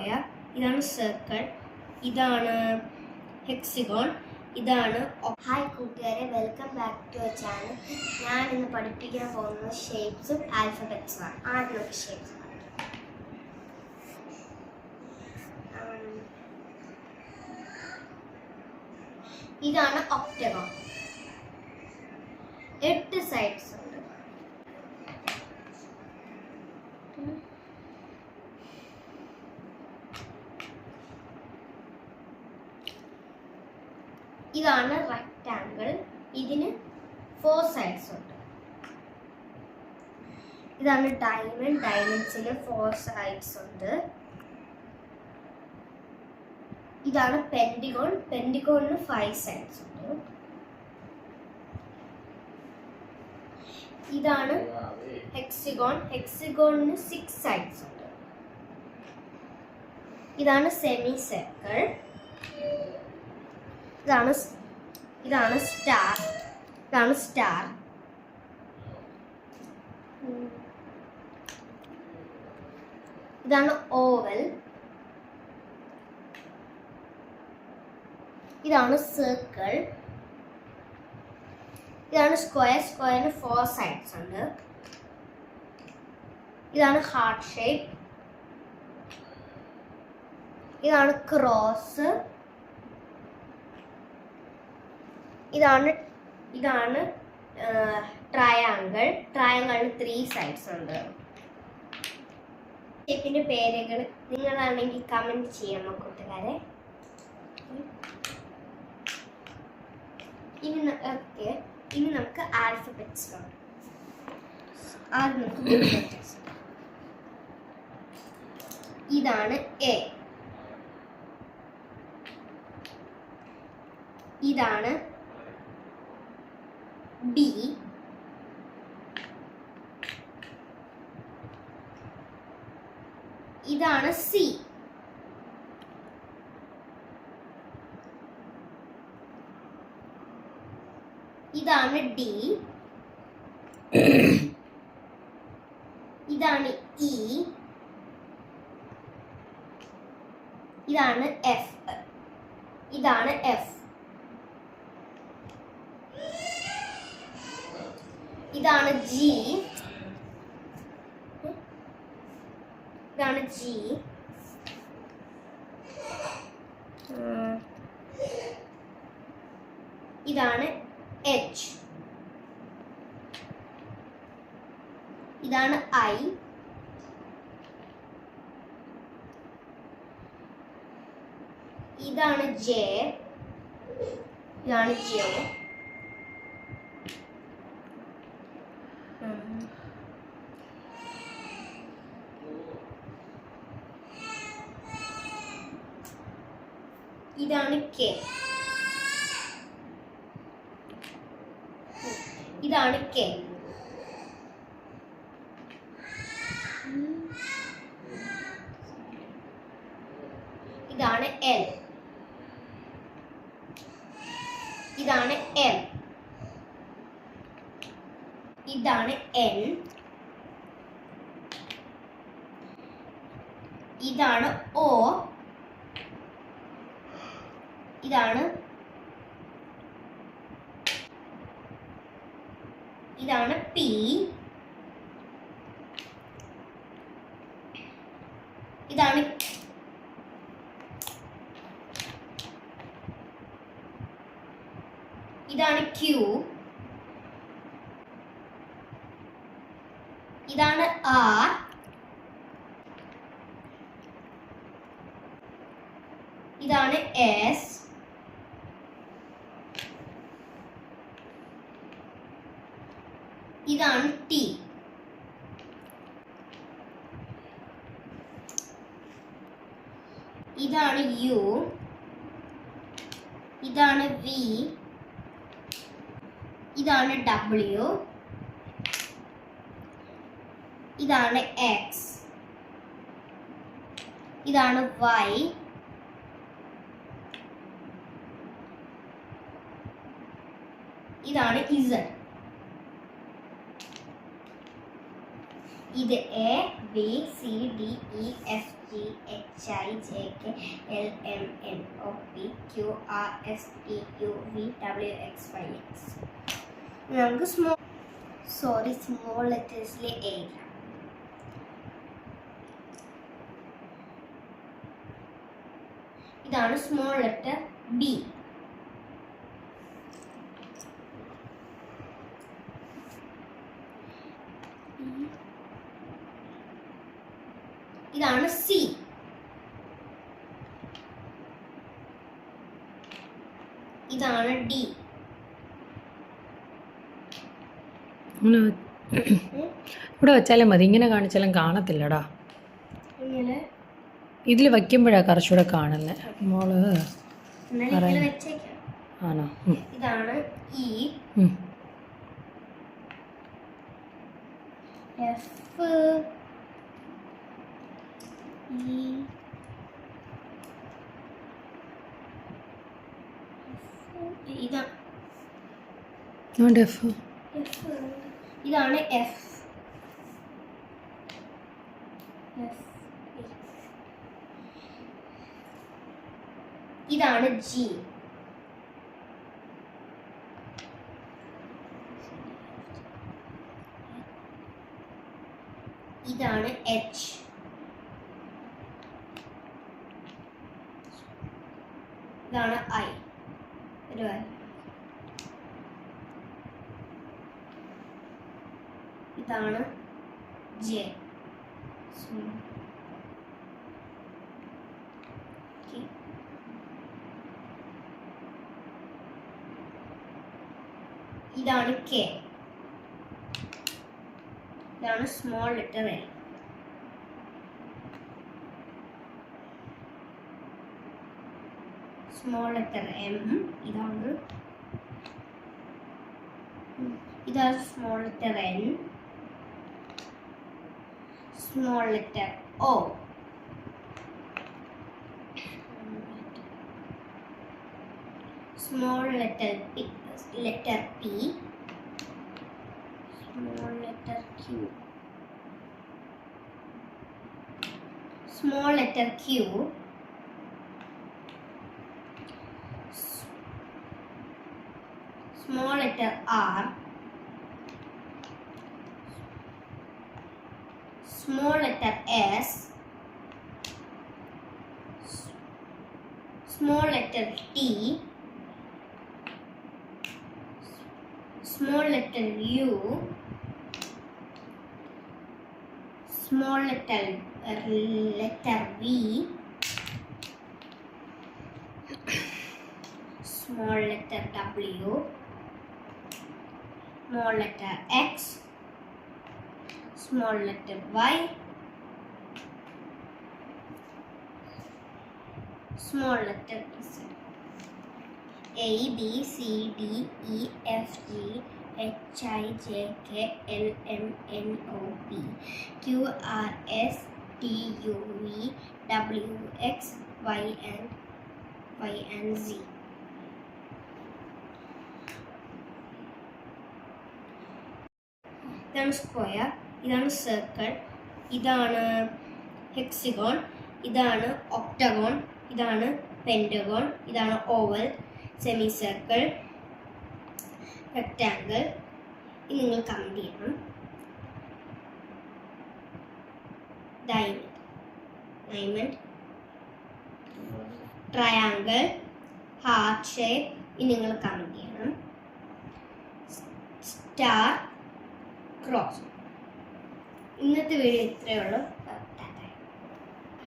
Square, ഇതാണ് circle, ഇതാണ് ഹെക്സഗോൺ, ഇതാണ്. ഹായ് കൂട്ടുകാരെ, welcome back to our channel. ഞാൻ ഇന്ന് പഠിപ്പിക്കാൻ പോകുന്നത് ഷേപ്സും ആൽഫബറ്റ്സുമാണ്. ആദ്യം നമുക്ക് ഷേപ്സ് ഇതാണ് ഒക്ടഗോൺ. 8 സൈഡ്സ് ഉണ്ട്. ഇതാണ് റെക്ടാങ്കിൾ. ഇതിന് 4 സൈഡ്സ് ഉണ്ട്. ഇതാണ് ഡയമണ്ട്. ഡയമണ്ട്സിന് 4 സൈഡ്സ് ഉണ്ട്. ഇതാണ് പെന്റിഗോൺ. പെന്റിഗോണിന് 5 സൈഡ്സ് ഉണ്ട്. ഇതാണ് ഹെക്സഗോൺ. ഹെക്സഗോണിന് 6 സൈഡ്സ് ഉണ്ട്. ഇതാണ് സെമി സർക്കിൾ. ഇതാണ് സ്റ്റാർ. ഇതാണ് ഓവൽ. ഇതാണ് സർക്കിൾ. ഇതാണ് സ്ക്വയർ. സ്ക്വയറിന് 4 സൈഡ്സ് ഉണ്ട്. ഇതാണ് ഹാർട്ട് ഷേപ്പ്. ഇതാണ് ക്രോസ്. ഇതാണ് ട്രയാങ്കിൾ. ട്രയാങ്കിളിന് 3 സൈഡ്സ് ഉണ്ട്. ഷേപ്പിന്റെ പേരുകൾ നിങ്ങളാണെങ്കിൽ കമന്റ് ചെയ്യാമോ കൂട്ടുകാരെ? ഇനി നമുക്ക് ആൽഫബറ്റ്സ് കാണാം. ആദ്യം നമുക്ക് ഇതാണ് എ. ഇതാണ് ബി. ഇതാണ് സി. ഇതാണ് ഡി. ഇതാണ് ഇ. ഇതാണ് എഫ്. ഇതാണ് എഫ്. ഇതാണ് ജി. ഇതാണ് ജി. ഇതാണ് എച്ച്. ഇതാണ് ഐ. ഇതാണ് ജെ. ഇതാണ് ജെ. ഇതാണ് കെ. ഇതാണ് കെ. ഇതാണ് എൽ. ഇതാണ് എം. ഇതാണ് എൻ. ഇതാണ് ഒ. ഇതാണ് പി. ഇതാണ് ക്യൂ. ഇതാണ് ആർ. ഇതാണ് എസ്. ഇതാണ് ടി. ഇതാണ് യു. ഇതാണ് വി. ഇതാണ് ഡബ്ല്യു. ഇതാണ് എക്സ്. ഇതാണ് വൈ. ഇതാണ് ഇസഡ്. ഇത് A B C D E F G H I J K L M N O P Q R S T U V W X Y X. നമുക്ക് small ലെറ്റേഴ്സിൽ A. ഇതാണ് small letter B. ഇതാണ് C. ഇതാണ് D. ഇവിടെ വെച്ചാലും മതി, ഇങ്ങനെ കാണിച്ചാലും കാണത്തില്ലടാ. ഇങ്ങനെ ഇതിൽ വയ്ക്കുമ്പോഴാണ് കുറച്ചുകൂടെ കാണുന്നത്. മോള് വെച്ചേക്കാം. ആണോ? ഇതാണ് ഇ, എഫ്, ഇ, ഇതാണ് എഫ്. ഇതാണ് എഫ്. ഇതാണ് ജി. ഇതാണ് എച്ച്. ഇതാണ് ഐ. ഇതാണ് ജെ. ഇതാണ് കെ. ഇതാണ് small letter L. Small letter M. ഇതാണ് small letter N. Small letter O. Small letter P. Small letter Q. Small letter Q. Small letter R. Small letter S. Small letter T. Small letter U. Small letter V. Small letter W. Small letter X. Small letter Y. Small letter Z. A B C D E F G H I J K L M N O P Q R S T U V W X Y and Z. ഇതാണ് square. ഇതാണ് circle. ഇതാണ് ഹെക്സഗോൺ. ഇതാണ് octagon. ഇതാണ് പെൻറ്റഗോൺ. ഇതാണ് oval, semi circle, rectangle. ഇത് നിങ്ങൾ comment ചെയ്യണം. Diamond, triangle, heart shape. ഇത് നിങ്ങൾ കമൻറ്റ് ചെയ്യണം. Star, cross. ഇന്നത്തെ വീഡിയോ ഇത്രയേ ഉള്ളൂ.